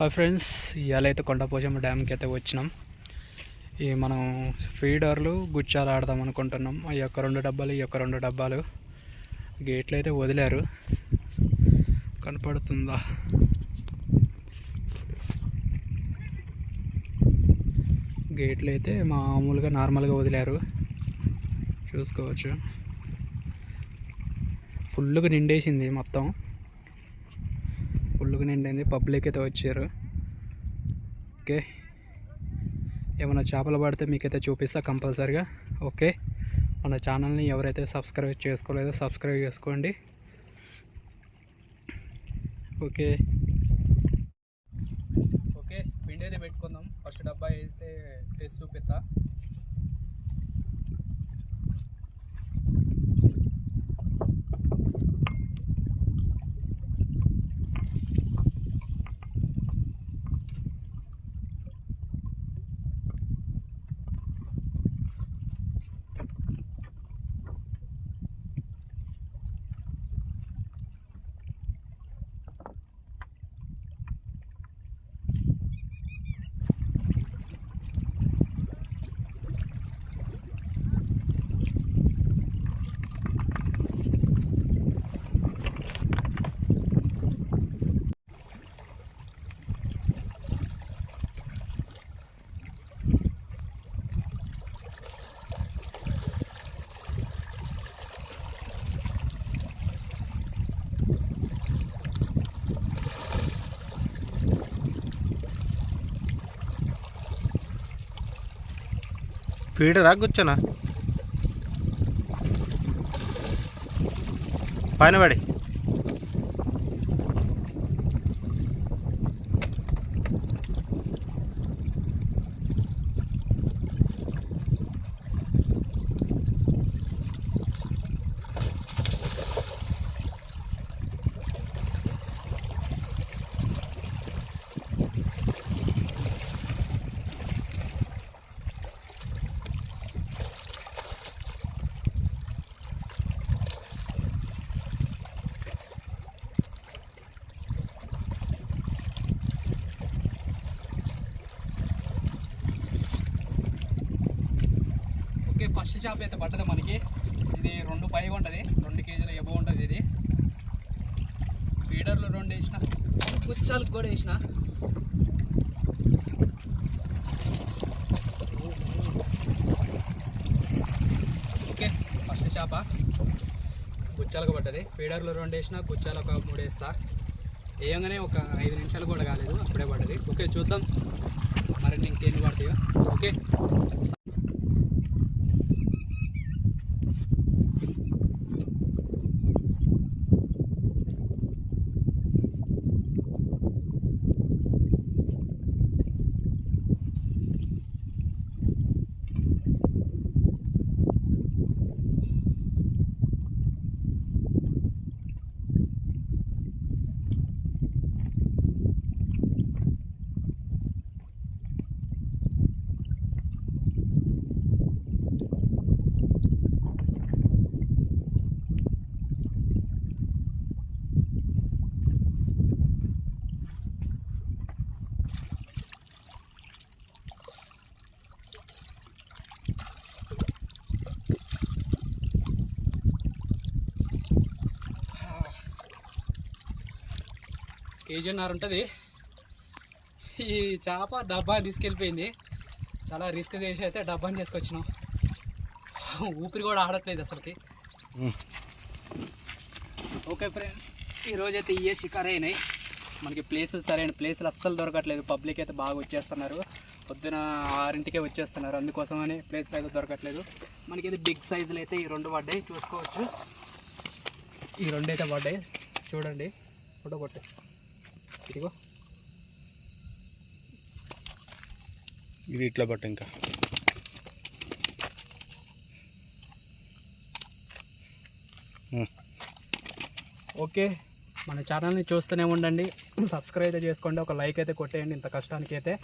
Hi friends, ఇవాళ అయితే కొండపోచమ్మ డ్యామ్కి అయితే వచ్చినాం. ఈ మనం ఫీడర్లు గుచ్చాలు ఆడదాం అనుకుంటున్నాం. ఈ యొక్క 2 డబ్బాలు, ఈ యొక్క 2 డబ్బాలు గేట్లు అయితే వదిలారు. కనపడుతుందా? గేట్లు అయితే మామూలుగా నార్మల్గా వదిలారు, చూసుకోవచ్చు. ఫుల్గా నిండేసింది, మొత్తం ఫుల్గా నిండింది. పబ్లిక్ అయితే వచ్చారు. ఓకే, ఏమైనా చేపలు పడితే మీకైతే చూపిస్తా కంపల్సరిగా. ఓకే, మన ఛానల్ని ఎవరైతే సబ్స్క్రైబ్ చేసుకోలేదో సబ్స్క్రైబ్ చేసుకోండి. ఓకే ఓకే, పిండి అయితే పెట్టుకుందాం. ఫస్ట్ డబ్బా అయితే టేస్ట్ చూపిస్తా. ఫీడర్ కూర్చోనా పైన పడి ఓకే, ఫస్ట్ చేప అయితే పడ్డది మనకి. ఇది 2 పైగా ఉంటుంది, 2 కేజీలు ఎబో ఉంటుంది. ఇది ఫీడర్లు 2 వేసిన, గుచ్చాలకు కూడా వేసిన. ఓకే, ఫస్ట్ చేప గుచ్చాలకు పడ్డది. ఫీడర్లు 2 వేసిన, గుచ్చాలు ఒక 3 వేస్తా. వేయంగానే ఒక 5 నిమిషాలు కూడా కాలేదు, అప్పుడే పడ్డది. ఓకే, చూద్దాం మరి ఇంకేం పడతాయో. ఓకే, కేజీన్నర ఉంటుంది. ఈ చేప డబ్బా తీసుకెళ్ళిపోయింది. చాలా రిస్క్ చేసి అయితే డబ్బాని తీసుకొచ్చినాం. ఊపిరి కూడా ఆడట్లేదు అసలుకి. ఓకే ఫ్రెండ్స్, ఈరోజైతే ఇవే షికారు అయినాయి. మనకి సరైన ప్లేసులు అస్సలు దొరకట్లేదు. పబ్లిక్ అయితే బాగా వచ్చేస్తున్నారు. పొద్దున 6ంటికే వచ్చేస్తున్నారు, అందుకోసమని ప్లేస్లు అయితే దొరకట్లేదు. మనకి ఇది బిగ్ సైజులు అయితే ఈ 2 పడ్డాయి, చూసుకోవచ్చు. ఈ 2 అయితే పడ్డాయి, చూడండి. ఫోటో కొట్టే ఇదిగో, ఇది ఇట్లా పట్టు. ఇంకా ఓకే, మన ఛానల్ని చూస్తూనే ఉండండి. సబ్స్క్రైబ్ అయితే చేసుకోండి, ఒక లైక్ అయితే కొట్టేయండి ఇంత కష్టానికి అయితే.